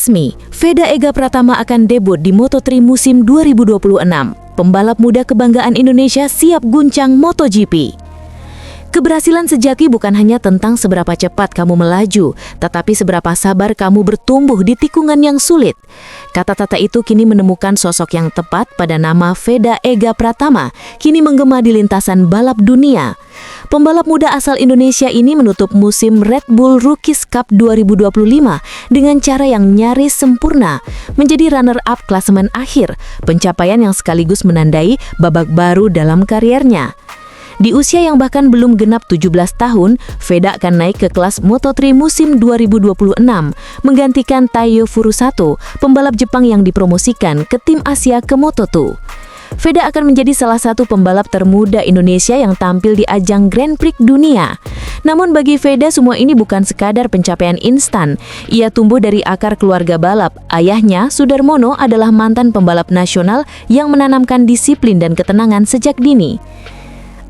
Resmi, Veda Ega Pratama akan debut di Moto3 musim 2026. Pembalap muda kebanggaan Indonesia siap guncang MotoGP. Keberhasilan sejati bukan hanya tentang seberapa cepat kamu melaju, tetapi seberapa sabar kamu bertumbuh di tikungan yang sulit. Kata-kata itu kini menemukan sosok yang tepat pada nama Veda Ega Pratama, kini menggema di lintasan balap dunia. Pembalap muda asal Indonesia ini menutup musim Red Bull Rookies Cup 2025 dengan cara yang nyaris sempurna, menjadi runner-up klasemen akhir, pencapaian yang sekaligus menandai babak baru dalam kariernya. Di usia yang bahkan belum genap 17 tahun, Veda akan naik ke kelas Moto3 musim 2026, menggantikan Taiyo Furusato, pembalap Jepang yang dipromosikan ke tim Asia ke Moto2. Veda akan menjadi salah satu pembalap termuda Indonesia yang tampil di ajang Grand Prix dunia. Namun bagi Veda semua ini bukan sekadar pencapaian instan. Ia tumbuh dari akar keluarga balap. Ayahnya, Sudarmono, adalah mantan pembalap nasional yang menanamkan disiplin dan ketenangan sejak dini.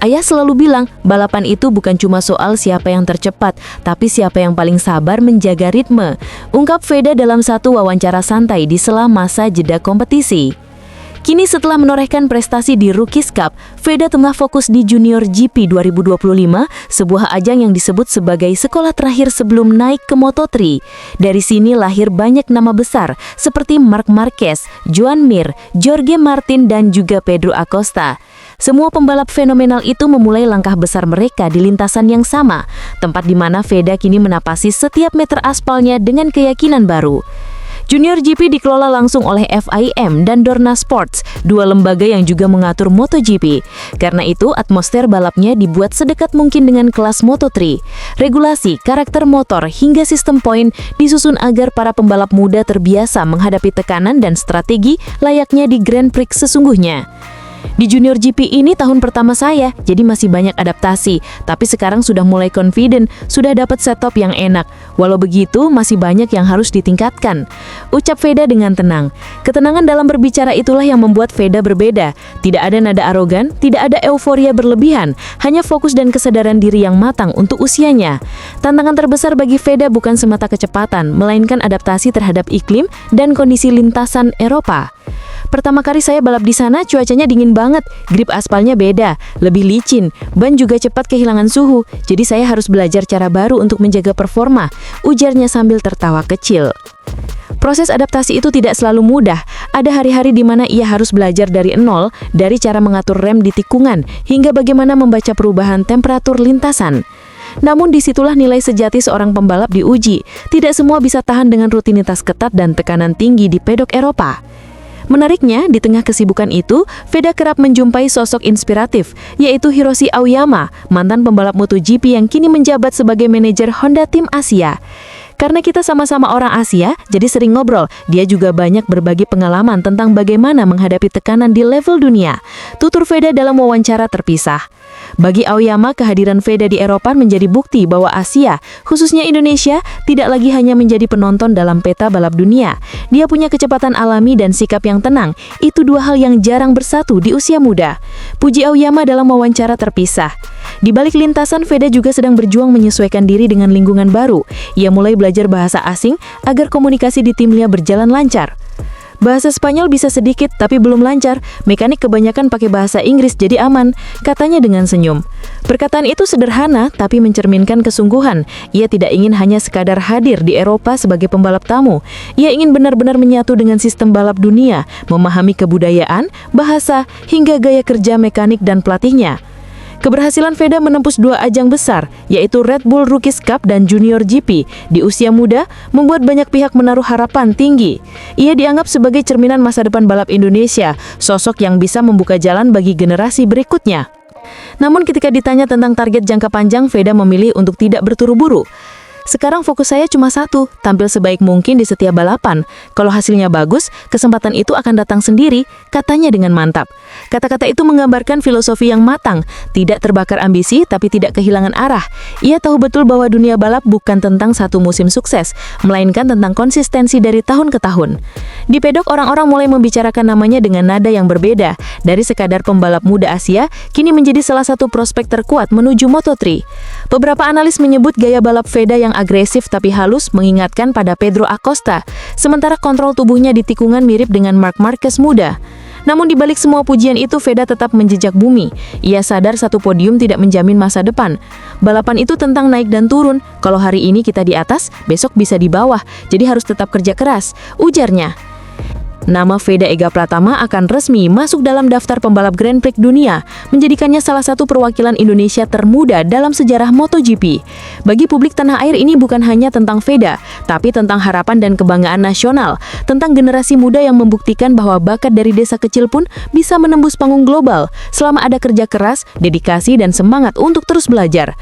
Ayah selalu bilang, balapan itu bukan cuma soal siapa yang tercepat, tapi siapa yang paling sabar menjaga ritme, ungkap Veda dalam satu wawancara santai di sela masa jeda kompetisi. Kini setelah menorehkan prestasi di Rookies Cup, Veda tengah fokus di Junior GP 2025, sebuah ajang yang disebut sebagai sekolah terakhir sebelum naik ke Moto3. Dari sini lahir banyak nama besar seperti Marc Marquez, Joan Mir, Jorge Martin, dan juga Pedro Acosta. Semua pembalap fenomenal itu memulai langkah besar mereka di lintasan yang sama, tempat di mana Veda kini menapasi setiap meter aspalnya dengan keyakinan baru. Junior GP dikelola langsung oleh FIM dan Dorna Sports, dua lembaga yang juga mengatur MotoGP. Karena itu, atmosfer balapnya dibuat sedekat mungkin dengan kelas Moto3. Regulasi, karakter motor, hingga sistem poin disusun agar para pembalap muda terbiasa menghadapi tekanan dan strategi layaknya di Grand Prix sesungguhnya. Di Junior GP ini tahun pertama saya, jadi masih banyak adaptasi. Tapi sekarang sudah mulai confident, sudah dapat setup yang enak. Walau begitu, masih banyak yang harus ditingkatkan, ucap Veda dengan tenang. Ketenangan dalam berbicara itulah yang membuat Veda berbeda. Tidak ada nada arogan, tidak ada euforia berlebihan, hanya fokus dan kesadaran diri yang matang untuk usianya. Tantangan terbesar bagi Veda bukan semata kecepatan, melainkan adaptasi terhadap iklim dan kondisi lintasan Eropa. Pertama kali saya balap di sana, cuacanya dingin banget, grip aspalnya beda, lebih licin, ban juga cepat kehilangan suhu, jadi saya harus belajar cara baru untuk menjaga performa, ujarnya sambil tertawa kecil. Proses adaptasi itu tidak selalu mudah, ada hari-hari di mana ia harus belajar dari nol, dari cara mengatur rem di tikungan, hingga bagaimana membaca perubahan temperatur lintasan. Namun disitulah nilai sejati seorang pembalap diuji, tidak semua bisa tahan dengan rutinitas ketat dan tekanan tinggi di pedok Eropa. Menariknya, di tengah kesibukan itu, Veda kerap menjumpai sosok inspiratif, yaitu Hiroshi Aoyama, mantan pembalap MotoGP yang kini menjabat sebagai manajer Honda Tim Asia. Karena kita sama-sama orang Asia, jadi sering ngobrol. Dia juga banyak berbagi pengalaman tentang bagaimana menghadapi tekanan di level dunia, tutur Veda dalam wawancara terpisah. Bagi Aoyama, kehadiran Veda di Eropa menjadi bukti bahwa Asia, khususnya Indonesia, tidak lagi hanya menjadi penonton dalam peta balap dunia. Dia punya kecepatan alami dan sikap yang tenang. Itu dua hal yang jarang bersatu di usia muda, puji Aoyama dalam wawancara terpisah. Di balik lintasan, Veda juga sedang berjuang menyesuaikan diri dengan lingkungan baru. Ia mulai belajar bahasa asing agar komunikasi di timnya berjalan lancar. Bahasa Spanyol bisa sedikit, tapi belum lancar. Mekanik kebanyakan pakai bahasa Inggris, jadi aman, katanya dengan senyum. Perkataan itu sederhana, tapi mencerminkan kesungguhan. Ia tidak ingin hanya sekadar hadir di Eropa sebagai pembalap tamu. Ia ingin benar-benar menyatu dengan sistem balap dunia, memahami kebudayaan, bahasa, hingga gaya kerja mekanik dan pelatihnya. Keberhasilan Veda menembus dua ajang besar, yaitu Red Bull Rookies Cup dan Junior GP, di usia muda, membuat banyak pihak menaruh harapan tinggi. Ia dianggap sebagai cerminan masa depan balap Indonesia, sosok yang bisa membuka jalan bagi generasi berikutnya. Namun ketika ditanya tentang target jangka panjang, Veda memilih untuk tidak berturu-buru. Sekarang fokus saya cuma satu, tampil sebaik mungkin di setiap balapan. Kalau hasilnya bagus, kesempatan itu akan datang sendiri, katanya dengan mantap. Kata-kata itu menggambarkan filosofi yang matang, tidak terbakar ambisi tapi tidak kehilangan arah. Ia tahu betul bahwa dunia balap bukan tentang satu musim sukses, melainkan tentang konsistensi dari tahun ke tahun. Di pedok, orang-orang mulai membicarakan namanya dengan nada yang berbeda. Dari sekadar pembalap muda Asia, kini menjadi salah satu prospek terkuat menuju Moto3. Beberapa analis menyebut gaya balap Veda yang yang agresif tapi halus mengingatkan pada Pedro Acosta, sementara kontrol tubuhnya di tikungan mirip dengan Marc Marquez muda. Namun di balik semua pujian itu, Veda tetap menjejak bumi. Ia sadar satu podium tidak menjamin masa depan. Balapan itu tentang naik dan turun. Kalau hari ini kita di atas, besok bisa di bawah. Jadi harus tetap kerja keras, ujarnya. Nama Veda Ega Pratama akan resmi masuk dalam daftar pembalap Grand Prix dunia, menjadikannya salah satu perwakilan Indonesia termuda dalam sejarah MotoGP. Bagi publik tanah air ini bukan hanya tentang Veda, tapi tentang harapan dan kebanggaan nasional, tentang generasi muda yang membuktikan bahwa bakat dari desa kecil pun bisa menembus panggung global, selama ada kerja keras, dedikasi, dan semangat untuk terus belajar.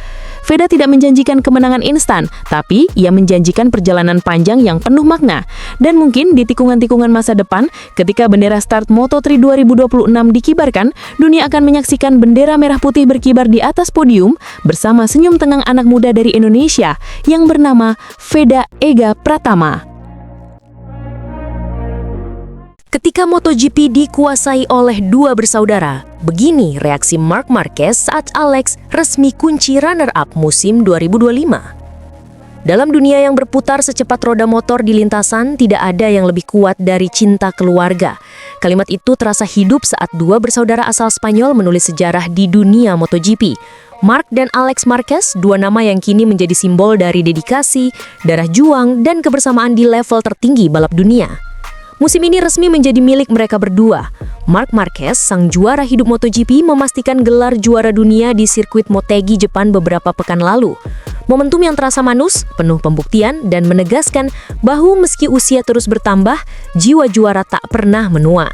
Veda tidak menjanjikan kemenangan instan, tapi ia menjanjikan perjalanan panjang yang penuh makna. Dan mungkin di tikungan-tikungan masa depan, ketika bendera start Moto3 2026 dikibarkan, dunia akan menyaksikan bendera merah putih berkibar di atas podium bersama senyum tenang anak muda dari Indonesia yang bernama Veda Ega Pratama. Ketika MotoGP dikuasai oleh dua bersaudara, begini reaksi Marc Marquez saat Alex resmi kunci runner-up musim 2025. Dalam dunia yang berputar secepat roda motor di lintasan, tidak ada yang lebih kuat dari cinta keluarga. Kalimat itu terasa hidup saat dua bersaudara asal Spanyol menulis sejarah di dunia MotoGP. Marc dan Alex Marquez, dua nama yang kini menjadi simbol dari dedikasi, darah juang, dan kebersamaan di level tertinggi balap dunia. Musim ini resmi menjadi milik mereka berdua. Marc Marquez, sang juara hidup MotoGP, memastikan gelar juara dunia di sirkuit Motegi, Jepang beberapa pekan lalu. Momentum yang terasa manis, penuh pembuktian, dan menegaskan bahwa meski usia terus bertambah, jiwa juara tak pernah menua.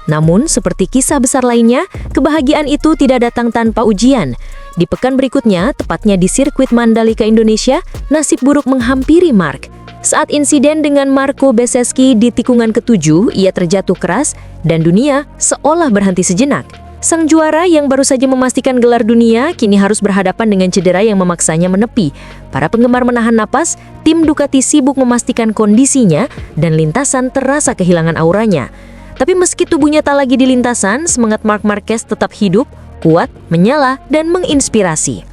Namun, seperti kisah besar lainnya, kebahagiaan itu tidak datang tanpa ujian. Di pekan berikutnya, tepatnya di sirkuit Mandalika, Indonesia, nasib buruk menghampiri Marc. Saat insiden dengan Marco Bezzecchi di tikungan ke-7, ia terjatuh keras dan dunia seolah berhenti sejenak. Sang juara yang baru saja memastikan gelar dunia kini harus berhadapan dengan cedera yang memaksanya menepi. Para penggemar menahan napas, tim Ducati sibuk memastikan kondisinya dan lintasan terasa kehilangan auranya. Tapi meski tubuhnya tak lagi di lintasan, semangat Marc Marquez tetap hidup, kuat, menyala, dan menginspirasi.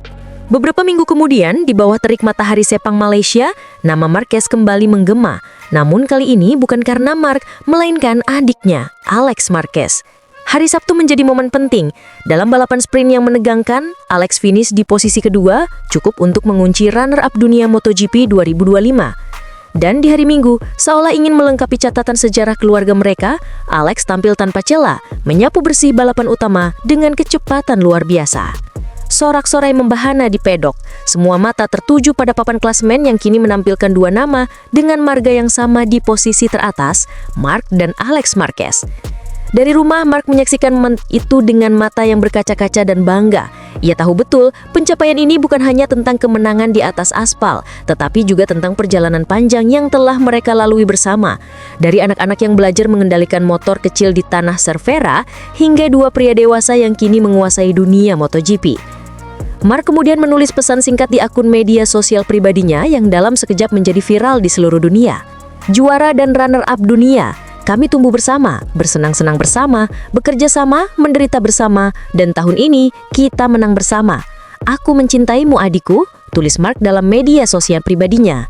Beberapa minggu kemudian, di bawah terik matahari Sepang Malaysia, nama Marquez kembali menggema. Namun kali ini bukan karena Marc, melainkan adiknya, Alex Marquez. Hari Sabtu menjadi momen penting. Dalam balapan sprint yang menegangkan, Alex finish di posisi kedua, cukup untuk mengunci runner-up dunia MotoGP 2025. Dan di hari Minggu, seolah ingin melengkapi catatan sejarah keluarga mereka, Alex tampil tanpa celah, menyapu bersih balapan utama dengan kecepatan luar biasa. Sorak-sorai membahana di pedok. Semua mata tertuju pada papan klasemen yang kini menampilkan dua nama dengan marga yang sama di posisi teratas, Marc dan Alex Marquez. Dari rumah, Marc menyaksikan itu dengan mata yang berkaca-kaca dan bangga. Ia tahu betul, pencapaian ini bukan hanya tentang kemenangan di atas aspal, tetapi juga tentang perjalanan panjang yang telah mereka lalui bersama. Dari anak-anak yang belajar mengendalikan motor kecil di tanah Cervera, hingga dua pria dewasa yang kini menguasai dunia MotoGP. Marc kemudian menulis pesan singkat di akun media sosial pribadinya yang dalam sekejap menjadi viral di seluruh dunia. Juara dan runner-up dunia, kami tumbuh bersama, bersenang-senang bersama, bekerja sama, menderita bersama, dan tahun ini kita menang bersama. Aku mencintaimu adikku, tulis Marc dalam media sosial pribadinya.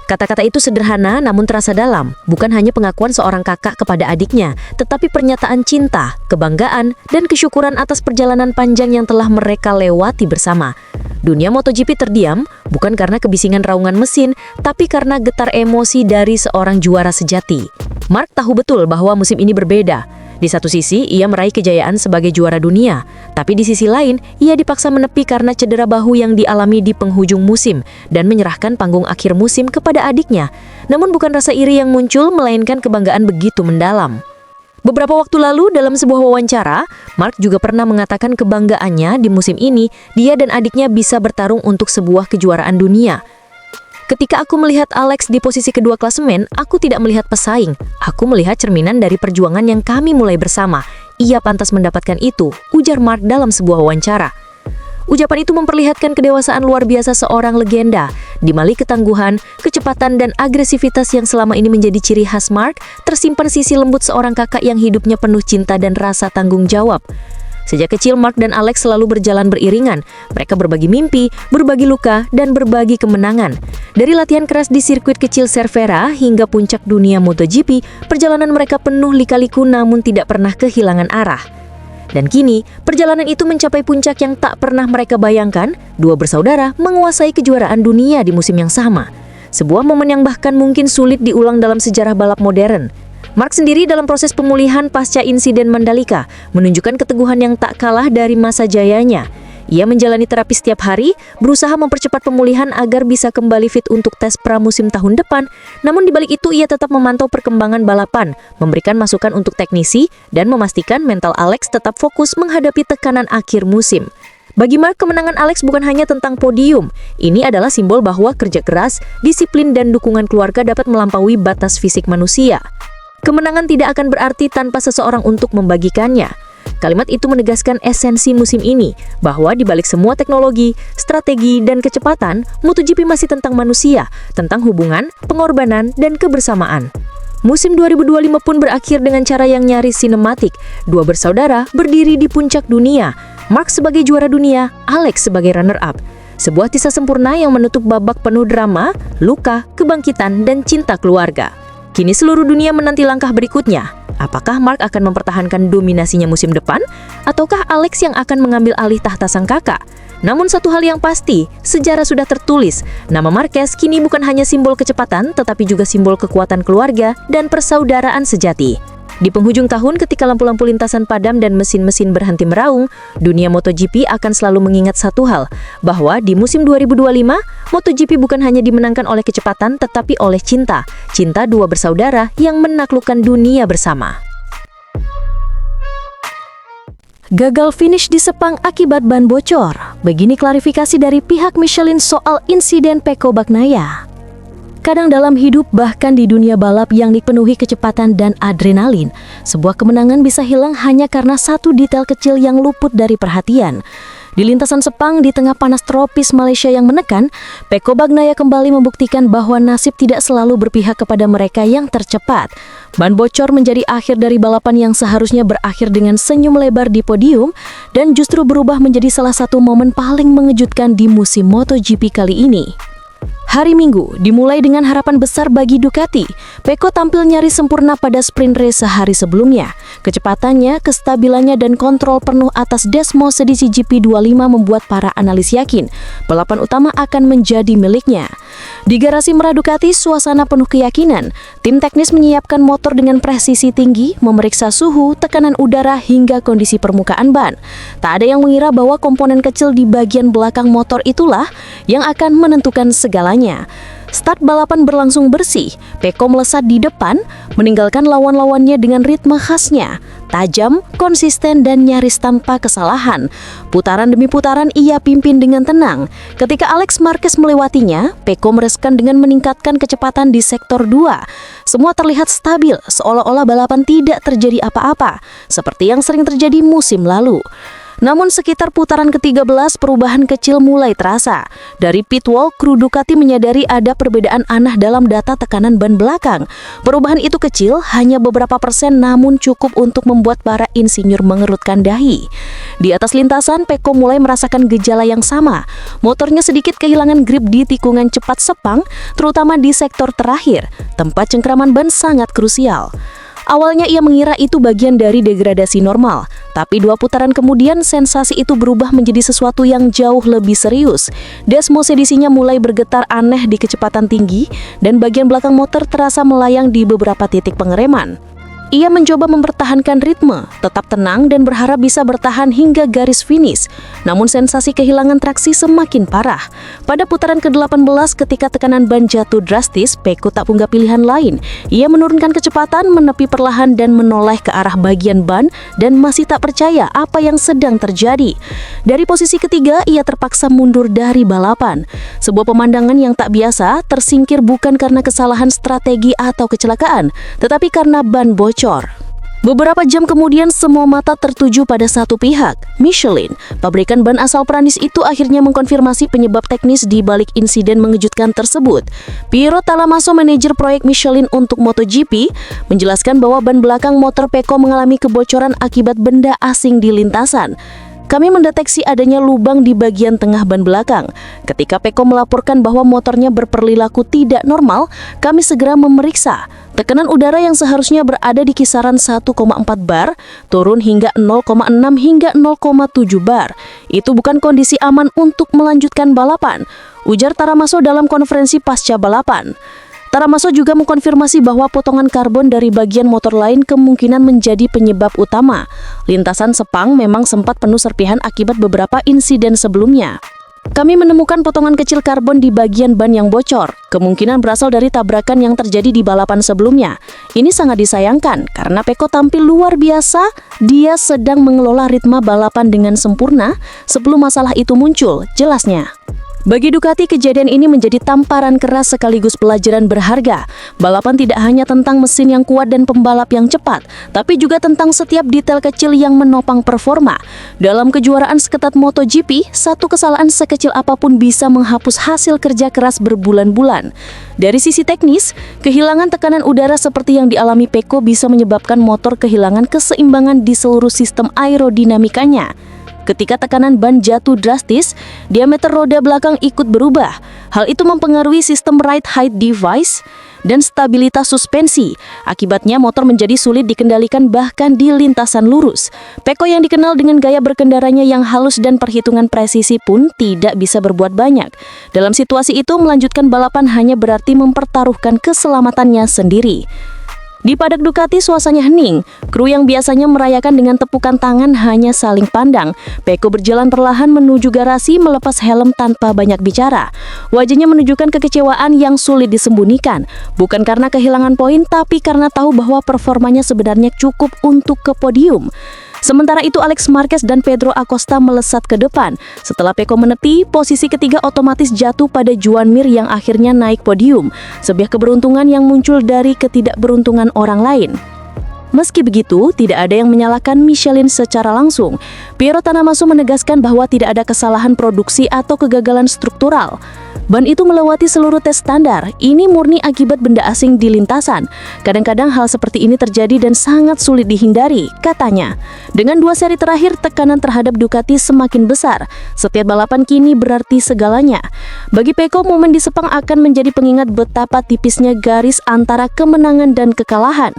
Kata-kata itu sederhana namun terasa dalam, bukan hanya pengakuan seorang kakak kepada adiknya, tetapi pernyataan cinta, kebanggaan, dan kesyukuran atas perjalanan panjang yang telah mereka lewati bersama. Dunia MotoGP terdiam, bukan karena kebisingan raungan mesin, tapi karena getar emosi dari seorang juara sejati. Marc tahu betul bahwa musim ini berbeda. Di satu sisi, ia meraih kejayaan sebagai juara dunia. Tapi di sisi lain, ia dipaksa menepi karena cedera bahu yang dialami di penghujung musim dan menyerahkan panggung akhir musim kepada adiknya. Namun bukan rasa iri yang muncul, melainkan kebanggaan begitu mendalam. Beberapa waktu lalu, dalam sebuah wawancara, Marc juga pernah mengatakan kebanggaannya di musim ini, dia dan adiknya bisa bertarung untuk sebuah kejuaraan dunia. Ketika aku melihat Alex di posisi kedua klasemen, aku tidak melihat pesaing. Aku melihat cerminan dari perjuangan yang kami mulai bersama. Ia pantas mendapatkan itu, ujar Marc dalam sebuah wawancara. Ucapan itu memperlihatkan kedewasaan luar biasa seorang legenda. Di balik ketangguhan, kecepatan, dan agresivitas yang selama ini menjadi ciri khas Marc, tersimpan sisi lembut seorang kakak yang hidupnya penuh cinta dan rasa tanggung jawab. Sejak kecil, Mark dan Alex selalu berjalan beriringan. Mereka berbagi mimpi, berbagi luka, dan berbagi kemenangan. Dari latihan keras di sirkuit kecil Cervera hingga puncak dunia MotoGP, perjalanan mereka penuh lika-liku namun tidak pernah kehilangan arah. Dan kini, perjalanan itu mencapai puncak yang tak pernah mereka bayangkan, dua bersaudara menguasai kejuaraan dunia di musim yang sama. Sebuah momen yang bahkan mungkin sulit diulang dalam sejarah balap modern. Mark sendiri dalam proses pemulihan pasca insiden Mandalika menunjukkan keteguhan yang tak kalah dari masa jayanya. Ia menjalani terapi setiap hari, berusaha mempercepat pemulihan agar bisa kembali fit untuk tes pramusim tahun depan. Namun di balik itu ia tetap memantau perkembangan balapan, memberikan masukan untuk teknisi, dan memastikan mental Alex tetap fokus menghadapi tekanan akhir musim. Bagi Mark, kemenangan Alex bukan hanya tentang podium. Ini adalah simbol bahwa kerja keras, disiplin, dan dukungan keluarga dapat melampaui batas fisik manusia. Kemenangan tidak akan berarti tanpa seseorang untuk membagikannya. Kalimat itu menegaskan esensi musim ini, bahwa di balik semua teknologi, strategi, dan kecepatan, MotoGP masih tentang manusia, tentang hubungan, pengorbanan, dan kebersamaan. Musim 2025 pun berakhir dengan cara yang nyaris sinematik. Dua bersaudara berdiri di puncak dunia, Mark sebagai juara dunia, Alex sebagai runner-up. Sebuah kisah sempurna yang menutup babak penuh drama, luka, kebangkitan, dan cinta keluarga. Kini seluruh dunia menanti langkah berikutnya. Apakah Mark akan mempertahankan dominasinya musim depan? Ataukah Alex yang akan mengambil alih tahta sang kakak? Namun satu hal yang pasti, sejarah sudah tertulis. Nama Marquez kini bukan hanya simbol kecepatan, tetapi juga simbol kekuatan keluarga dan persaudaraan sejati. Di penghujung tahun ketika lampu-lampu lintasan padam dan mesin-mesin berhenti meraung, dunia MotoGP akan selalu mengingat satu hal, bahwa di musim 2025, MotoGP bukan hanya dimenangkan oleh kecepatan tetapi oleh cinta. Cinta dua bersaudara yang menaklukkan dunia bersama. Gagal finish di Sepang akibat ban bocor. Begini klarifikasi dari pihak Michelin soal insiden Pecco Bagnaia. Kadang dalam hidup, bahkan di dunia balap yang dipenuhi kecepatan dan adrenalin, sebuah kemenangan bisa hilang hanya karena satu detail kecil yang luput dari perhatian. Di lintasan Sepang di tengah panas tropis Malaysia yang menekan, Pecco Bagnaia kembali membuktikan bahwa nasib tidak selalu berpihak kepada mereka yang tercepat. Ban bocor menjadi akhir dari balapan yang seharusnya berakhir dengan senyum lebar di podium dan justru berubah menjadi salah satu momen paling mengejutkan di musim MotoGP kali ini. Hari Minggu dimulai dengan harapan besar bagi Ducati. Pecco tampil nyaris sempurna pada sprint race sehari sebelumnya. Kecepatannya, kestabilannya, dan kontrol penuh atas Desmos edisi GP25 membuat para analis yakin balapan utama akan menjadi miliknya. Di garasi merah Ducati, suasana penuh keyakinan. Tim teknis menyiapkan motor dengan presisi tinggi, memeriksa suhu, tekanan udara, hingga kondisi permukaan ban. Tak ada yang mengira bahwa komponen kecil di bagian belakang motor itulah yang akan menentukan segalanya. Start balapan berlangsung bersih. Pecco melesat di depan, meninggalkan lawan-lawannya dengan ritme khasnya. Tajam, konsisten, dan nyaris tanpa kesalahan. Putaran demi putaran ia pimpin dengan tenang. Ketika Alex Marquez melewatinya, Pecco mereskan dengan meningkatkan kecepatan di sektor 2. Semua terlihat stabil, seolah-olah balapan tidak terjadi apa-apa, seperti yang sering terjadi musim lalu. Namun sekitar putaran ke-13 perubahan kecil mulai terasa. Dari pit wall, kru Ducati menyadari ada perbedaan aneh dalam data tekanan ban belakang. Perubahan itu kecil, hanya beberapa persen, namun cukup untuk membuat para insinyur mengerutkan dahi. Di atas lintasan, Pecco mulai merasakan gejala yang sama. Motornya sedikit kehilangan grip di tikungan cepat Sepang, terutama di sektor terakhir, tempat cengkraman ban sangat krusial. Awalnya ia mengira itu bagian dari degradasi normal, tapi 2 putaran kemudian sensasi itu berubah menjadi sesuatu yang jauh lebih serius. Desmos edisinya mulai bergetar aneh di kecepatan tinggi dan bagian belakang motor terasa melayang di beberapa titik pengereman. Ia mencoba mempertahankan ritme, tetap tenang dan berharap bisa bertahan hingga garis finish. Namun sensasi kehilangan traksi semakin parah. Pada putaran ke-18 ketika tekanan ban jatuh drastis, Pecco tak punya pilihan lain. Ia menurunkan kecepatan, menepi perlahan dan menoleh ke arah bagian ban dan masih tak percaya apa yang sedang terjadi. Dari posisi ketiga, ia terpaksa mundur dari balapan. Sebuah pemandangan yang tak biasa, tersingkir bukan karena kesalahan strategi atau kecelakaan, tetapi karena ban bocor. Beberapa jam kemudian semua mata tertuju pada satu pihak, Michelin. Pabrikan ban asal Prancis itu akhirnya mengkonfirmasi penyebab teknis di balik insiden mengejutkan tersebut. Piero Talamaso, manajer proyek Michelin untuk MotoGP, menjelaskan bahwa ban belakang motor Pecco mengalami kebocoran akibat benda asing di lintasan. Kami mendeteksi adanya lubang di bagian tengah ban belakang. Ketika Pecco melaporkan bahwa motornya berperilaku tidak normal, kami segera memeriksa. Tekanan udara yang seharusnya berada di kisaran 1,4 bar, turun hingga 0,6 hingga 0,7 bar. Itu bukan kondisi aman untuk melanjutkan balapan, ujar Talamaso dalam konferensi pasca balapan. Talamaso juga mengkonfirmasi bahwa potongan karbon dari bagian motor lain kemungkinan menjadi penyebab utama. Lintasan Sepang memang sempat penuh serpihan akibat beberapa insiden sebelumnya. Kami menemukan potongan kecil karbon di bagian ban yang bocor. Kemungkinan berasal dari tabrakan yang terjadi di balapan sebelumnya. Ini sangat disayangkan karena Pecco tampil luar biasa. Dia sedang mengelola ritme balapan dengan sempurna sebelum masalah itu muncul, jelasnya. Bagi Ducati, kejadian ini menjadi tamparan keras sekaligus pelajaran berharga. Balapan tidak hanya tentang mesin yang kuat dan pembalap yang cepat, tapi juga tentang setiap detail kecil yang menopang performa. Dalam kejuaraan seketat MotoGP, satu kesalahan sekecil apapun bisa menghapus hasil kerja keras berbulan-bulan. Dari sisi teknis, kehilangan tekanan udara seperti yang dialami Pecco bisa menyebabkan motor kehilangan keseimbangan di seluruh sistem aerodinamikanya. Ketika tekanan ban jatuh drastis, diameter roda belakang ikut berubah. Hal itu mempengaruhi sistem ride height device dan stabilitas suspensi. Akibatnya motor menjadi sulit dikendalikan bahkan di lintasan lurus. Pecco yang dikenal dengan gaya berkendaranya yang halus dan perhitungan presisi pun tidak bisa berbuat banyak. Dalam situasi itu, melanjutkan balapan hanya berarti mempertaruhkan keselamatannya sendiri. Di paddock Ducati suasananya hening. Kru yang biasanya merayakan dengan tepukan tangan hanya saling pandang. Pecco berjalan perlahan menuju garasi melepas helm tanpa banyak bicara. Wajahnya menunjukkan kekecewaan yang sulit disembunyikan. Bukan karena kehilangan poin, tapi karena tahu bahwa performanya sebenarnya cukup untuk ke podium. Sementara itu, Alex Marquez dan Pedro Acosta melesat ke depan. Setelah Pecco menepi, posisi ketiga otomatis jatuh pada Joan Mir yang akhirnya naik podium. Sebuah keberuntungan yang muncul dari ketidakberuntungan orang lain. Meski begitu, tidak ada yang menyalahkan Michelin secara langsung. Piero Talamaso menegaskan bahwa tidak ada kesalahan produksi atau kegagalan struktural. Ban itu melewati seluruh tes standar. Ini murni akibat benda asing di lintasan. Kadang-kadang hal seperti ini terjadi dan sangat sulit dihindari, katanya. Dengan 2 seri terakhir, tekanan terhadap Ducati semakin besar. Setiap balapan kini berarti segalanya. Bagi Pecco, momen di Sepang akan menjadi pengingat betapa tipisnya garis antara kemenangan dan kekalahan.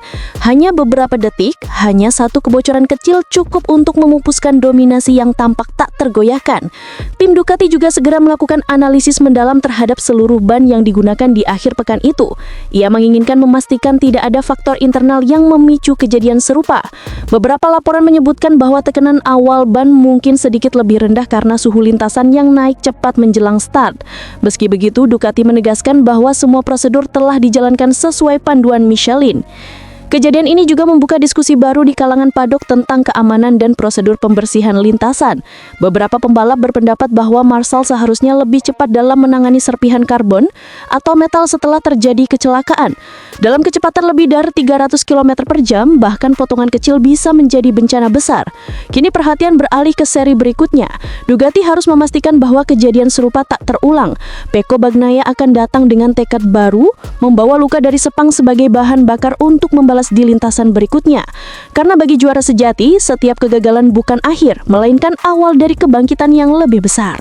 Hanya beberapa detik, hanya satu kebocoran kecil cukup untuk memupuskan dominasi yang tampak tak tergoyahkan. Tim Ducati juga segera melakukan analisis mendalam terhadap seluruh ban yang digunakan di akhir pekan itu. Ia menginginkan memastikan tidak ada faktor internal yang memicu kejadian serupa. Beberapa laporan menyebutkan bahwa tekanan awal ban mungkin sedikit lebih rendah karena suhu lintasan yang naik cepat menjelang start. Meski begitu, Ducati menegaskan bahwa semua prosedur telah dijalankan sesuai panduan Michelin. Kejadian ini juga membuka diskusi baru di kalangan paddock tentang keamanan dan prosedur pembersihan lintasan. Beberapa pembalap berpendapat bahwa Marshall seharusnya lebih cepat dalam menangani serpihan karbon atau metal setelah terjadi kecelakaan. Dalam kecepatan lebih dari 300 km per jam, bahkan potongan kecil bisa menjadi bencana besar. Kini perhatian beralih ke seri berikutnya. Ducati harus memastikan bahwa kejadian serupa tak terulang. Pecco Bagnaia akan datang dengan tekad baru, membawa luka dari Sepang sebagai bahan bakar untuk membalas di lintasan berikutnya. Karena bagi juara sejati, setiap kegagalan bukan akhir, melainkan awal dari kebangkitan yang lebih besar.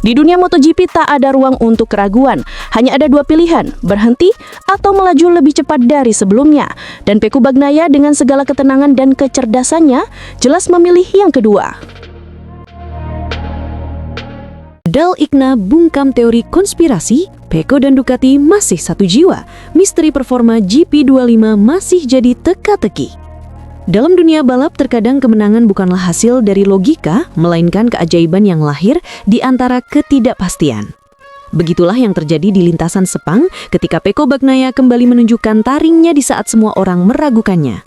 Di dunia MotoGP tak ada ruang untuk keraguan. Hanya ada 2 pilihan, berhenti atau melaju lebih cepat dari sebelumnya. Dan Pecco Bagnaia dengan segala ketenangan dan kecerdasannya, jelas memilih yang kedua. Dal Igna bungkam teori konspirasi, Pecco dan Ducati masih satu jiwa. Misteri performa GP25 masih jadi teka-teki. Dalam dunia balap, terkadang kemenangan bukanlah hasil dari logika, melainkan keajaiban yang lahir di antara ketidakpastian. Begitulah yang terjadi di lintasan Sepang ketika Pecco Bagnaia kembali menunjukkan taringnya di saat semua orang meragukannya.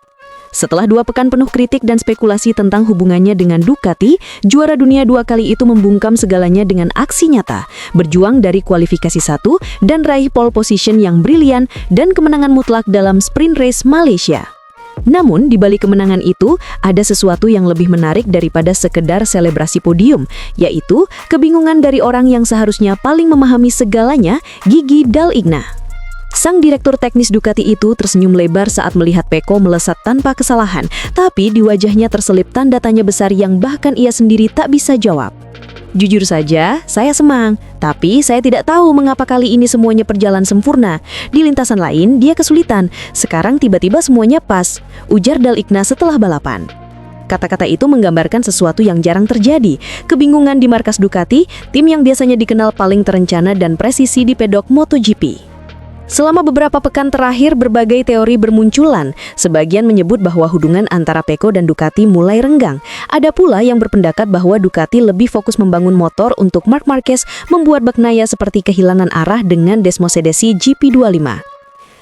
Setelah 2 pekan penuh kritik dan spekulasi tentang hubungannya dengan Ducati, juara dunia 2 kali itu membungkam segalanya dengan aksi nyata, berjuang dari kualifikasi 1 dan raih pole position yang brilian dan kemenangan mutlak dalam sprint race Malaysia. Namun, di balik kemenangan itu, ada sesuatu yang lebih menarik daripada sekedar selebrasi podium, yaitu kebingungan dari orang yang seharusnya paling memahami segalanya, Gigi Dall'Igna. Sang direktur teknis Ducati itu tersenyum lebar saat melihat Pecco melesat tanpa kesalahan, tapi di wajahnya terselip tanda tanya besar yang bahkan ia sendiri tak bisa jawab. Jujur saja, saya senang, tapi saya tidak tahu mengapa kali ini semuanya berjalan sempurna. Di lintasan lain, dia kesulitan. Sekarang tiba-tiba semuanya pas, ujar Dall'Igna setelah balapan. Kata-kata itu menggambarkan sesuatu yang jarang terjadi, kebingungan di markas Ducati, tim yang biasanya dikenal paling terencana dan presisi di pedok MotoGP. Selama beberapa pekan terakhir, berbagai teori bermunculan. Sebagian menyebut bahwa hubungan antara Pecco dan Ducati mulai renggang. Ada pula yang berpendapat bahwa Ducati lebih fokus membangun motor untuk Marc Marquez, membuat Bagnaia seperti kehilangan arah dengan Desmosedesi GP25.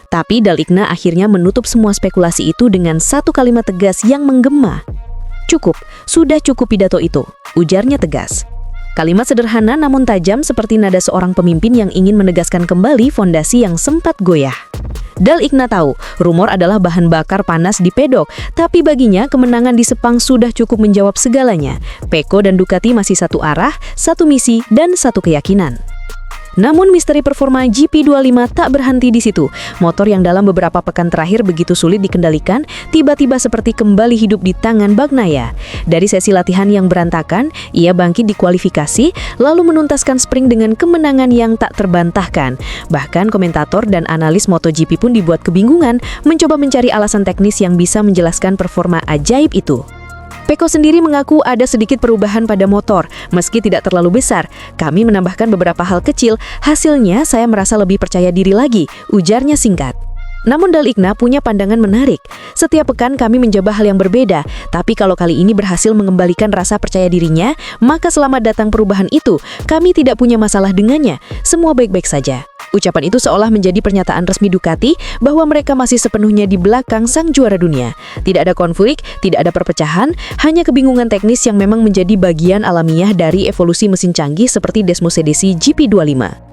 Tapi Dall'Igna akhirnya menutup semua spekulasi itu dengan satu kalimat tegas yang menggema. "Cukup, sudah cukup pidato itu," ujarnya tegas. Kalimat sederhana namun tajam seperti nada seorang pemimpin yang ingin menegaskan kembali fondasi yang sempat goyah. Dall'Igna tahu, rumor adalah bahan bakar panas di pedok, tapi baginya kemenangan di Sepang sudah cukup menjawab segalanya. Pecco dan Ducati masih satu arah, satu misi, dan satu keyakinan. Namun misteri performa GP25 tak berhenti di situ. Motor yang dalam beberapa pekan terakhir begitu sulit dikendalikan, tiba-tiba seperti kembali hidup di tangan Bagnaia. Dari sesi latihan yang berantakan, ia bangkit di kualifikasi, lalu menuntaskan sprint dengan kemenangan yang tak terbantahkan. Bahkan komentator dan analis MotoGP pun dibuat kebingungan, mencoba mencari alasan teknis yang bisa menjelaskan performa ajaib itu. Pecco sendiri mengaku ada sedikit perubahan pada motor, meski tidak terlalu besar. Kami menambahkan beberapa hal kecil, hasilnya saya merasa lebih percaya diri lagi, ujarnya singkat. Namun Dall'Igna punya pandangan menarik. Setiap pekan kami mencoba hal yang berbeda, tapi kalau kali ini berhasil mengembalikan rasa percaya dirinya, maka selamat datang perubahan itu. Kami tidak punya masalah dengannya, semua baik-baik saja. Ucapan itu seolah menjadi pernyataan resmi Ducati bahwa mereka masih sepenuhnya di belakang sang juara dunia. Tidak ada konflik, tidak ada perpecahan, hanya kebingungan teknis yang memang menjadi bagian alamiah dari evolusi mesin canggih seperti Desmosedesi GP25.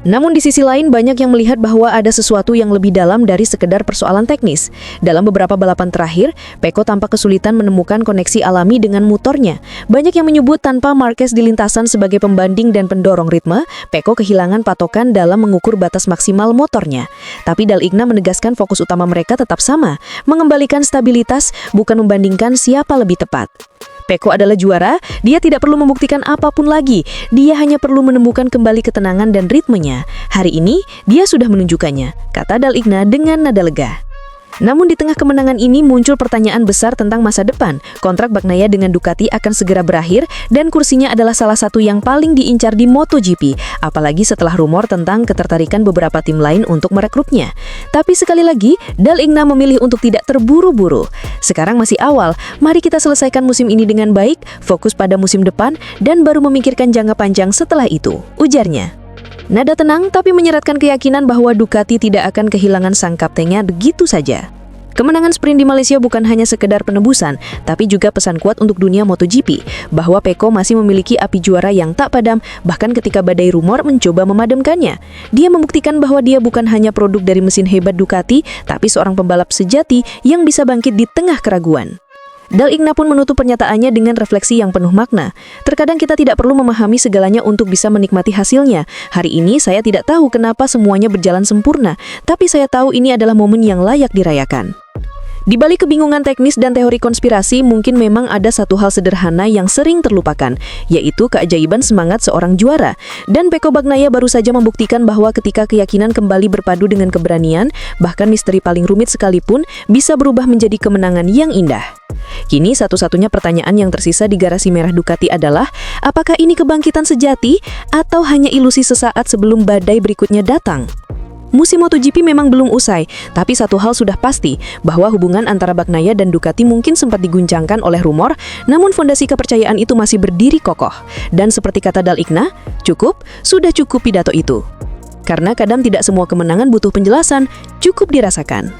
Namun di sisi lain banyak yang melihat bahwa ada sesuatu yang lebih dalam dari sekedar persoalan teknis. Dalam beberapa balapan terakhir, Pecco tampak kesulitan menemukan koneksi alami dengan motornya. Banyak yang menyebut tanpa Marquez di lintasan sebagai pembanding dan pendorong ritme, Pecco kehilangan patokan dalam mengukur batas maksimal motornya. Tapi Dall'Igna menegaskan fokus utama mereka tetap sama, mengembalikan stabilitas, bukan membandingkan siapa lebih tepat. Pecco adalah juara, dia tidak perlu membuktikan apapun lagi, dia hanya perlu menemukan kembali ketenangan dan ritmenya. Hari ini, dia sudah menunjukkannya, kata Dall'Igna dengan nada lega. Namun di tengah kemenangan ini muncul pertanyaan besar tentang masa depan. Kontrak Bagnaia dengan Ducati akan segera berakhir dan kursinya adalah salah satu yang paling diincar di MotoGP, apalagi setelah rumor tentang ketertarikan beberapa tim lain untuk merekrutnya. Tapi sekali lagi, Dall'Igna memilih untuk tidak terburu-buru. Sekarang masih awal, mari kita selesaikan musim ini dengan baik, fokus pada musim depan, dan baru memikirkan jangka panjang setelah itu, ujarnya. Nada tenang tapi menyeratkan keyakinan bahwa Ducati tidak akan kehilangan sang kaptennya begitu saja. Kemenangan sprint di Malaysia bukan hanya sekedar penebusan, tapi juga pesan kuat untuk dunia MotoGP, bahwa Pecco masih memiliki api juara yang tak padam, bahkan ketika badai rumor mencoba memadamkannya. Dia membuktikan bahwa dia bukan hanya produk dari mesin hebat Ducati, tapi seorang pembalap sejati yang bisa bangkit di tengah keraguan. Dall'Igna pun menutup pernyataannya dengan refleksi yang penuh makna. Terkadang kita tidak perlu memahami segalanya untuk bisa menikmati hasilnya. Hari ini saya tidak tahu kenapa semuanya berjalan sempurna, tapi saya tahu ini adalah momen yang layak dirayakan. Di balik kebingungan teknis dan teori konspirasi, mungkin memang ada satu hal sederhana yang sering terlupakan, yaitu keajaiban semangat seorang juara. Dan Pecco Bagnaia baru saja membuktikan bahwa ketika keyakinan kembali berpadu dengan keberanian, bahkan misteri paling rumit sekalipun bisa berubah menjadi kemenangan yang indah. Kini satu-satunya pertanyaan yang tersisa di garasi merah Ducati adalah, apakah ini kebangkitan sejati atau hanya ilusi sesaat sebelum badai berikutnya datang? Musim MotoGP memang belum usai, tapi satu hal sudah pasti, bahwa hubungan antara Bagnaia dan Ducati mungkin sempat diguncangkan oleh rumor, namun fondasi kepercayaan itu masih berdiri kokoh. Dan seperti kata Dall'Igna, sudah cukup pidato itu. Karena kadang tidak semua kemenangan butuh penjelasan, cukup dirasakan.